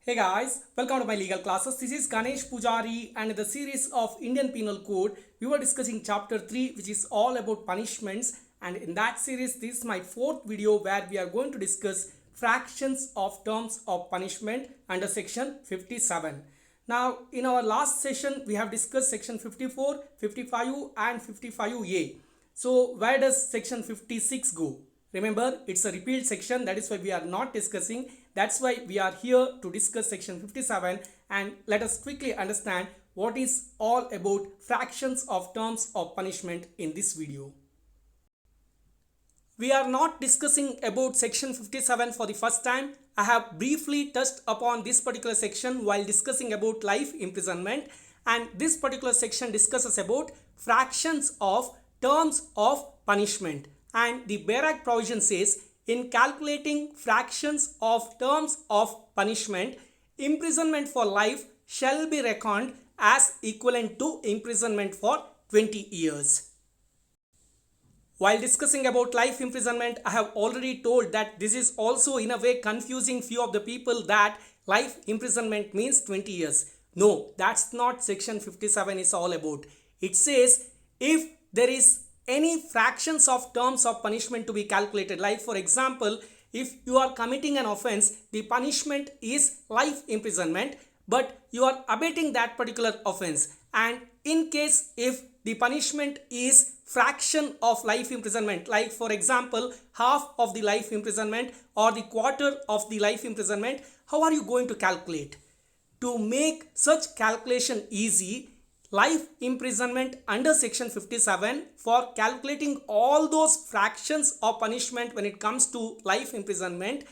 Hey guys, welcome to my legal classes. This is Ganesh Pujari and in the series of Indian Penal Code, we were discussing chapter 3 which is all about punishments, and in that series this is my fourth video where we are going to discuss fractions of terms of punishment under section 57. Now in our last session we have discussed section 54, 55 and 55A. So where does section 56 go? Remember, it's a repealed section, that is why we are not discussing. That's why we are here to discuss section 57, and let us quickly understand what is all about fractions of terms of punishment in this video. We are not discussing about section 57 for the first time. I have briefly touched upon this particular section while discussing about life imprisonment, and this particular section discusses about fractions of terms of punishment. And the Barak provision says, in calculating fractions of terms of punishment, imprisonment for life shall be reckoned as equivalent to imprisonment for 20 years. While discussing about life imprisonment, I have already told that this is also in a way confusing few of the people that life imprisonment means 20 years. No, that's not section 57 is all about. It says if there is any fractions of terms of punishment to be calculated, like for example, if you are committing an offense, the punishment is life imprisonment, but you are abating that particular offense, and in case if the punishment is fraction of life imprisonment, like for example half of the life imprisonment or the quarter of the life imprisonment, how are you going to calculate? To make such calculation easy, life imprisonment under section 57, for calculating all those fractions of punishment when it comes to life imprisonment,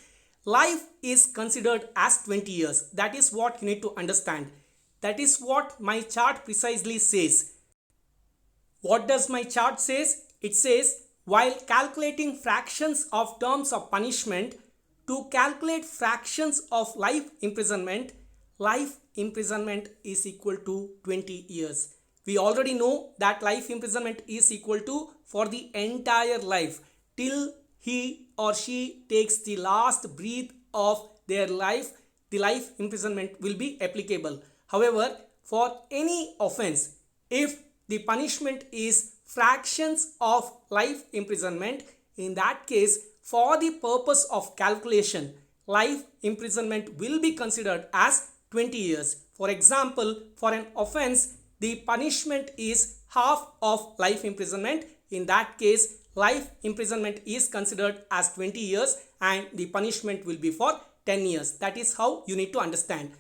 life is considered as 20 years. That is what you need to understand. That is what my chart precisely says. What does my chart says? It says while calculating fractions of terms of punishment, to calculate fractions of life imprisonment is equal to 20 years. We already know that life imprisonment is equal to for the entire life till he or she takes the last breath of their life. The life imprisonment will be applicable. However, for any offense, if the punishment is fractions of life imprisonment, in that case, for the purpose of calculation, life imprisonment will be considered as 20 years. For example, for an offense, the punishment is half of life imprisonment. In that case, life imprisonment is considered as 20 years and the punishment will be for 10 years. That is how you need to understand.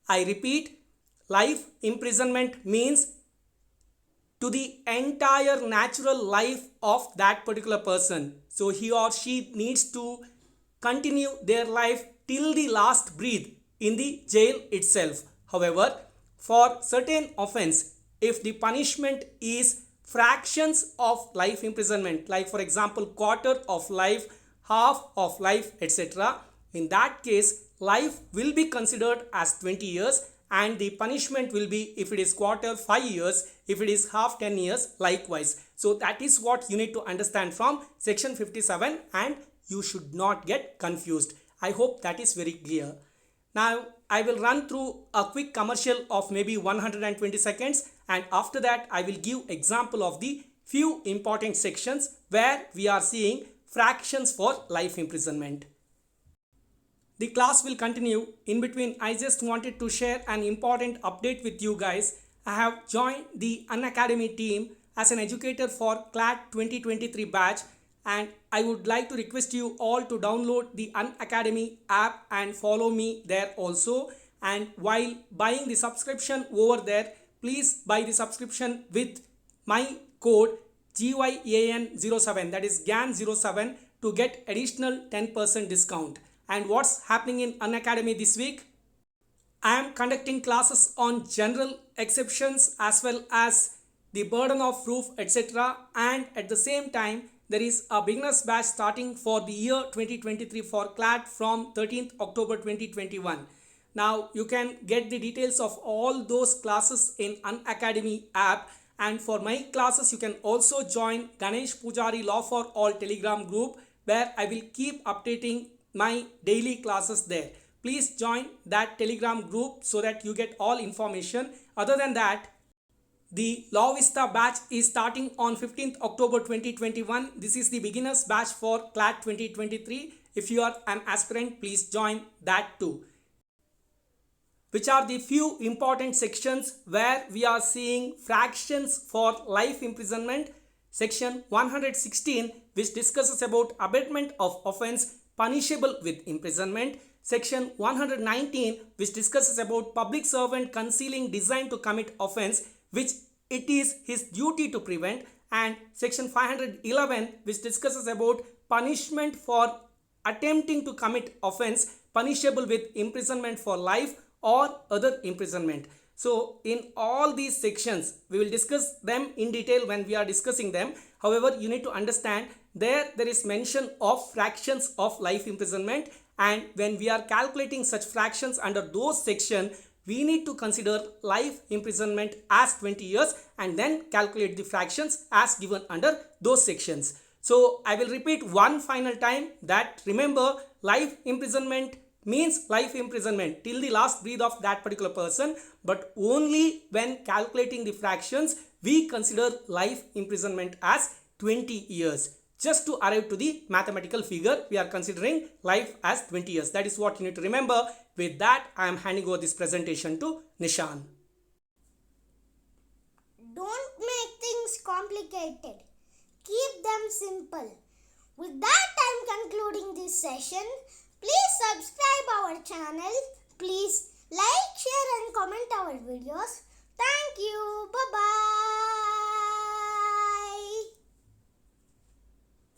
I repeat, life imprisonment means to the entire natural life of that particular person. So he or she needs to continue their life till the last breath in the jail itself. However, for certain offense, if the punishment is fractions of life imprisonment, like for example quarter of life, half of life, etc., in that case life will be considered as 20 years and the punishment will be, if it is quarter, 5 years, if it is half, 10 years, likewise. So that is what you need to understand from section 57 and you should not get confused. I hope that is very clear. Now I will run through a quick commercial of maybe 120 seconds, and after that I will give example of the few important sections where we are seeing fractions for life imprisonment. The class will continue. In between, I just wanted to share an important update with you guys. I have joined the Unacademy team as an educator for CLAT 2023 batch, and I would like to request you all to download the Unacademy app and follow me there also. And while buying the subscription over there, please buy the subscription with my code GYAN07, that is GAN07, to get additional 10% discount. And what's happening in Unacademy this week? I am conducting classes on general exceptions as well as the burden of proof, etc. And at the same time, there is a beginners batch starting for the year 2023 for CLAT from 13th October 2021. Now you can get the details of all those classes in Unacademy app, and for my classes you can also join Ganesh Pujari Law for All Telegram group, where I will keep updating my daily classes there. Please join that Telegram group so that you get all information. Other than that, the Law Vista batch is starting on 15th October 2021. This is the beginners batch for CLAT 2023. If you are an aspirant, please join that too. Which are the few important sections where we are seeing fractions for life imprisonment? Section 116, which discusses about abatement of offence punishable with imprisonment. Section 119, which discusses about public servant concealing design to commit offence, which it is his duty to prevent. And section 511, which discusses about punishment for attempting to commit offence punishable with imprisonment for life or other imprisonment. So in all these sections, we will discuss them in detail when we are discussing them. However, you need to understand there is mention of fractions of life imprisonment, and when we are calculating such fractions under those sections, we need to consider life imprisonment as 20 years and then calculate the fractions as given under those sections. So I will repeat one final time that remember, life imprisonment means life imprisonment till the last breath of that particular person, but only when calculating the fractions we consider life imprisonment as 20 years. Just to arrive to the mathematical figure, we are considering life as 20 years. That is what you need to remember. With that, I am handing over this presentation to Nishan. Don't make things complicated. Keep them simple. With that, I am concluding this session. Please subscribe our channel. Please like, share and comment our videos. Thank you. Bye-bye.